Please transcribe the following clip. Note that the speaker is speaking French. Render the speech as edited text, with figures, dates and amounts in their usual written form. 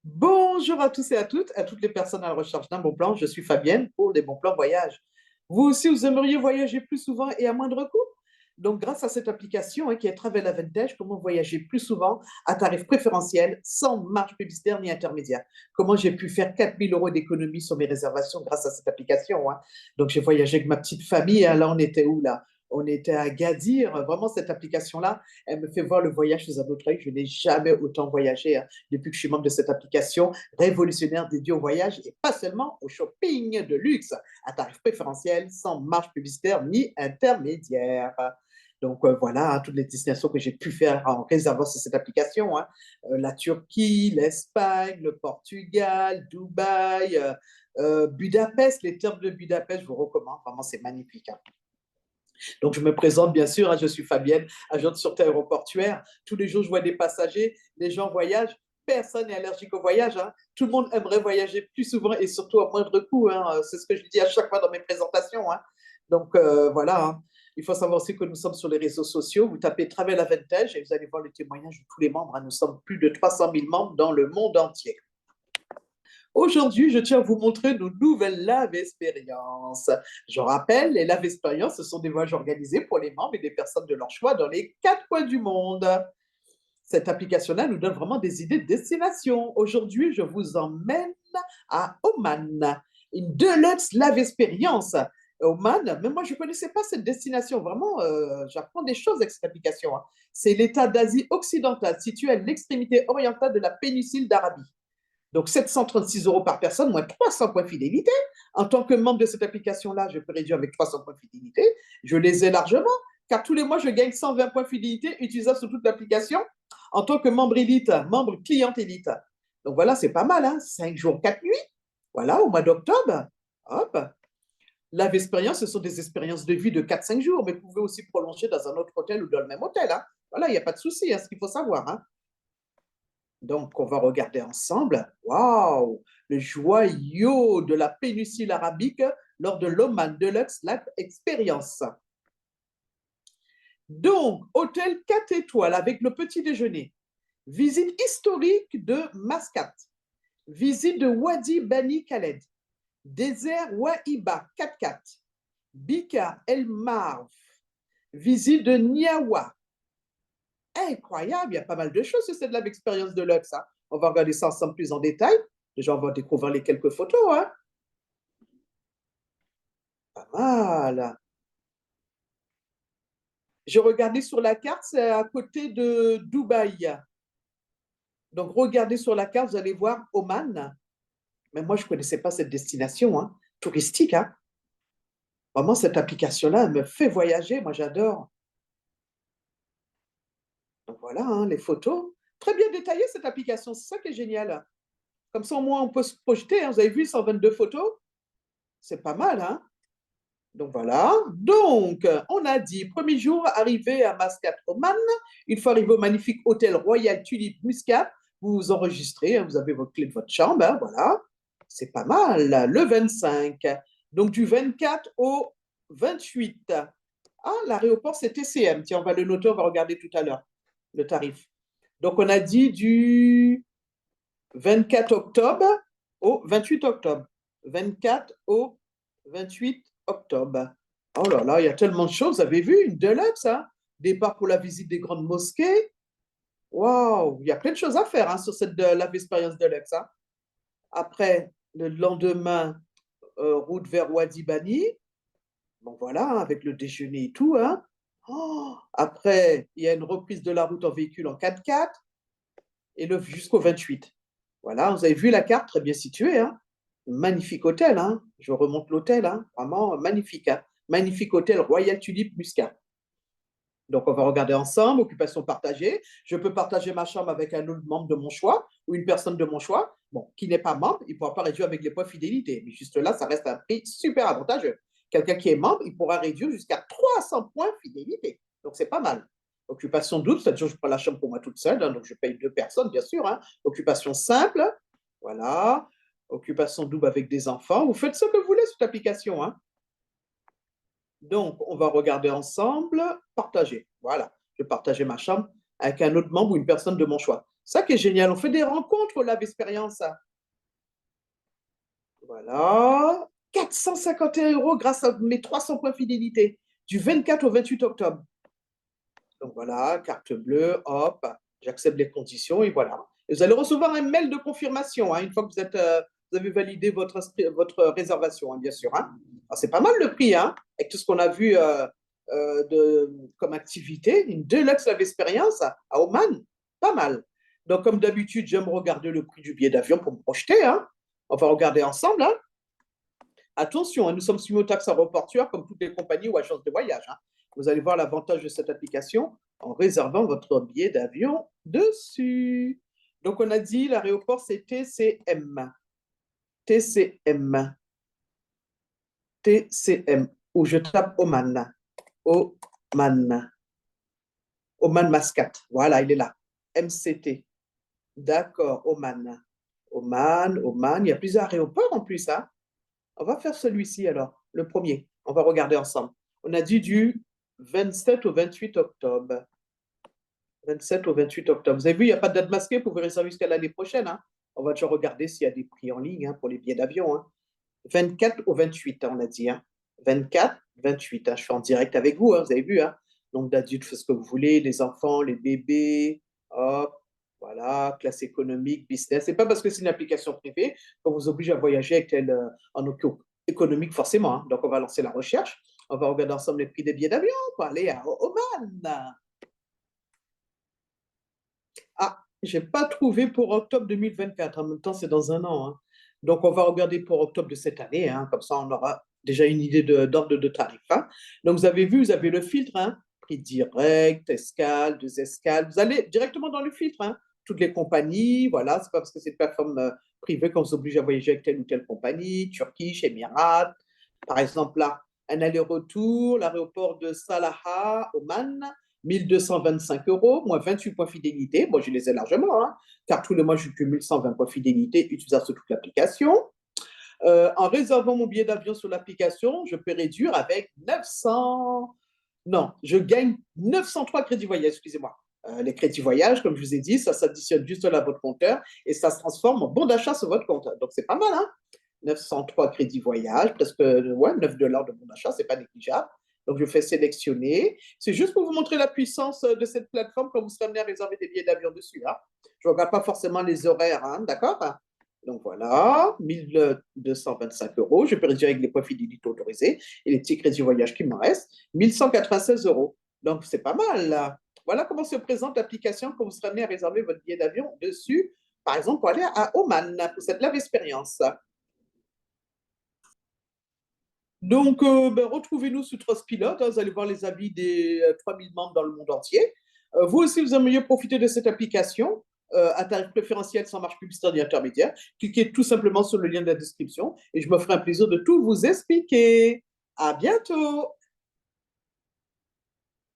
Bonjour à tous et à toutes les personnes à la recherche d'un bon plan. Je suis Fabienne pour les bons plans voyage. Vous aussi, vous aimeriez voyager plus souvent et à moindre coût? Donc, grâce à cette application qui est Travel Advantage, comment voyager plus souvent à tarif préférentiel, sans marge publicitaire ni intermédiaire. Comment j'ai pu faire 4 000 € d'économie sur mes réservations grâce à cette application. Donc, j'ai voyagé avec ma petite famille. Là, on était où là? On était à Gadir. Vraiment, cette application-là, elle me fait voir le voyage sous un autre œil. Je n'ai jamais autant voyagé depuis que je suis membre de cette application révolutionnaire dédiée au voyage et pas seulement au shopping de luxe à tarif préférentiel, sans marge publicitaire ni intermédiaire. Donc voilà, toutes les destinations que j'ai pu faire en réservant sur cette application. La Turquie, l'Espagne, le Portugal, Dubaï, Budapest, les termes de Budapest, je vous recommande, vraiment c'est magnifique. Donc, je me présente, bien sûr, je suis Fabienne, agente de sûreté aéroportuaire. Tous les jours, je vois des passagers, les gens voyagent. Personne n'est allergique au voyage. Tout le monde aimerait voyager plus souvent et surtout à moindre coût. C'est ce que je dis à chaque fois dans mes présentations. Donc, voilà. Il faut savoir aussi que nous sommes sur les réseaux sociaux. Vous tapez Travel Advantage et vous allez voir le témoignage de tous les membres. Nous sommes plus de 300 000 membres dans le monde entier. Aujourd'hui, je tiens à vous montrer nos nouvelles Lave Expériences. Je rappelle, les Lave Expériences, ce sont des voyages organisés pour les membres et des personnes de leur choix dans les 4 coins du monde. Cette application-là nous donne vraiment des idées de destination. Aujourd'hui, je vous emmène à Oman, une deluxe Lave Expérience. Oman, mais moi, je ne connaissais pas cette destination. Vraiment, j'apprends des choses avec cette application. C'est l'État d'Asie occidentale, situé à l'extrémité orientale de la péninsule d'Arabie. Donc, 736 € par personne, moins 300 points fidélité. En tant que membre de cette application-là, je peux réduire avec 300 points fidélité. Je les ai largement, car tous les mois, je gagne 120 points fidélité utilisables sur toute l'application en tant que membre élite, membre cliente élite. Donc voilà, c'est pas mal, 5 jours, 4 nuits. Voilà, au mois d'octobre. Hop. Live expérience, ce sont des expériences de vie de 4-5 jours, mais vous pouvez aussi prolonger dans un autre hôtel ou dans le même hôtel. Voilà, il n'y a pas de souci, ce qu'il faut savoir. Donc, on va regarder ensemble. Waouh! Le joyau de la péninsule arabique lors de l'Oman Deluxe Life Experience. Donc, hôtel 4 étoiles avec le petit déjeuner. Visite historique de Mascate. Visite de Wadi Bani Khaled. Désert Wahiba 4x4. Bika El Marv. Visite de Niawa. Incroyable, il y a pas mal de choses sur cette Lab Experience de Lux. On va regarder ça ensemble plus en détail. Déjà, on va découvrir les quelques photos. Pas mal. J'ai regardé sur la carte, c'est à côté de Dubaï. Donc, regardez sur la carte, vous allez voir Oman. Mais moi, je ne connaissais pas cette destination touristique. Vraiment, cette application-là, elle me fait voyager. Moi, j'adore. Donc, voilà, les photos. Très bien détaillée, cette application. C'est ça qui est génial. Comme ça, au moins, on peut se projeter. Vous avez vu 122 photos? C'est pas mal. Donc voilà. Donc, on a dit, premier jour, arrivé à Mascate, Oman. Une fois arrivé au magnifique hôtel Royal Tulip Muscat, vous vous enregistrez, vous avez votre clé de votre chambre, voilà. C'est pas mal. Le 25. Donc, du 24 au 28. L'aéroport, c'est TCM. Tiens, on va le noter, on va regarder tout à l'heure, le tarif. Donc, on a dit du 24 octobre au 28 octobre. 24 au 28 octobre. Oh là là, il y a tellement de choses. Vous avez vu une deluxe, Départ pour la visite des grandes mosquées. Waouh, il y a plein de choses à faire sur cette la expérience deluxe. Après, le lendemain, route vers Wadi Bani. Bon voilà, avec le déjeuner et tout. Après, il y a une reprise de la route en véhicule en 4x4 et jusqu'au 28. Voilà, vous avez vu la carte, très bien située. Magnifique hôtel. Je remonte l'hôtel. Vraiment magnifique. Magnifique hôtel Royal Tulip Muscat. Donc, on va regarder ensemble, occupation partagée. Je peux partager ma chambre avec un autre membre de mon choix ou une personne de mon choix. Bon, qui n'est pas membre, il ne pourra pas réduire avec les points fidélité. Mais juste là, ça reste un prix super avantageux. Quelqu'un qui est membre, il pourra réduire jusqu'à 300 points fidélité. Donc, c'est pas mal. Occupation double, c'est-à-dire que je prends la chambre pour moi toute seule, donc je paye 2 personnes, bien sûr. Occupation simple, voilà. Occupation double avec des enfants. Vous faites ce que vous voulez sur cette application. Donc, on va regarder ensemble, partager. Voilà, je vais partager ma chambre avec un autre membre ou une personne de mon choix. Ça qui est génial. On fait des rencontres, Love Experience. Voilà. 451 € grâce à mes 300 points fidélité du 24 au 28 octobre. Donc voilà, carte bleue, hop, j'accepte les conditions et voilà. Et vous allez recevoir un mail de confirmation une fois que vous avez validé votre réservation, bien sûr. C'est pas mal le prix, avec tout ce qu'on a vu comme activité. Une deluxe Love Experience à Oman, pas mal. Donc, comme d'habitude, j'aime regarder le prix du billet d'avion pour me projeter. On va regarder ensemble. Attention, nous sommes soumis aux taxes aéroportuaires comme toutes les compagnies ou agences de voyage. Vous allez voir l'avantage de cette application en réservant votre billet d'avion dessus. Donc, on a dit l'aéroport, c'est TCM. TCM. TCM. Ou je tape Oman. Oman. Oman Muscat. Voilà, il est là. MCT. D'accord, Oman. Oman, Oman. Il y a plusieurs aéroports en plus, On va faire celui-ci alors, le premier. On va regarder ensemble. On a dit du 27 au 28 octobre. 27 au 28 octobre. Vous avez vu, il n'y a pas de date masquée, vous pouvez réserver jusqu'à l'année prochaine. On va déjà regarder s'il y a des prix en ligne pour les billets d'avion. 24 au 28, on a dit. 24, 28. Je suis en direct avec vous, vous avez vu. Donc d'adultes, faites ce que vous voulez, les enfants, les bébés. Hop, voilà, classe économique, business. C'est pas parce que c'est une application privée qu'on vous oblige à voyager avec elle en économique forcément. Donc on va lancer la recherche. On va regarder ensemble les prix des billets d'avion pour aller à Oman. Je n'ai pas trouvé pour octobre 2024. En même temps, c'est dans un an. Donc, on va regarder pour octobre de cette année. Comme ça, on aura déjà une idée d'ordre de tarif. Donc, vous avez vu, vous avez le filtre. Prix direct, escale, deux escales. Vous allez directement dans le filtre. Toutes les compagnies, voilà. Ce n'est pas parce que c'est une plateforme privée qu'on vous oblige à voyager avec telle ou telle compagnie. Turkish, Emirates. Par exemple, là, un aller-retour, l'aéroport de Salaha, Oman. 1225 €, moins 28 points fidélité. Moi, je les ai largement, car tous les mois, je cumule 120 points fidélité utilisant sur toute l'application. En réservant mon billet d'avion sur l'application, je peux réduire avec 900. Non, je gagne 903 crédits voyage, excusez-moi. Les crédits voyage, comme je vous ai dit, ça s'additionne juste là à votre compteur et ça se transforme en bon d'achat sur votre compte. Donc, c'est pas mal, 903 crédits voyage, presque 9 $ de bon d'achat, c'est pas négligeable. Donc, je fais sélectionner. C'est juste pour vous montrer la puissance de cette plateforme quand vous serez amené à réserver des billets d'avion dessus. Je ne regarde pas forcément les horaires, d'accord? Donc, voilà, 1225 €. Je peux réduire avec les points fidélité autorisés et les petits crédits voyage qui me restent, 1196 €. Donc, c'est pas mal, là. Voilà comment se présente l'application quand vous serez amené à réserver votre billet d'avion dessus, par exemple, pour aller à Oman, pour cette Love Experience. Donc, retrouvez-nous sur Trustpilot. Vous allez voir les avis des 3000 membres dans le monde entier. Vous aussi, vous aimeriez profiter de cette application à tarif préférentiel sans marge publicitaire ni intermédiaire. Cliquez tout simplement sur le lien de la description et je me ferai un plaisir de tout vous expliquer. À bientôt!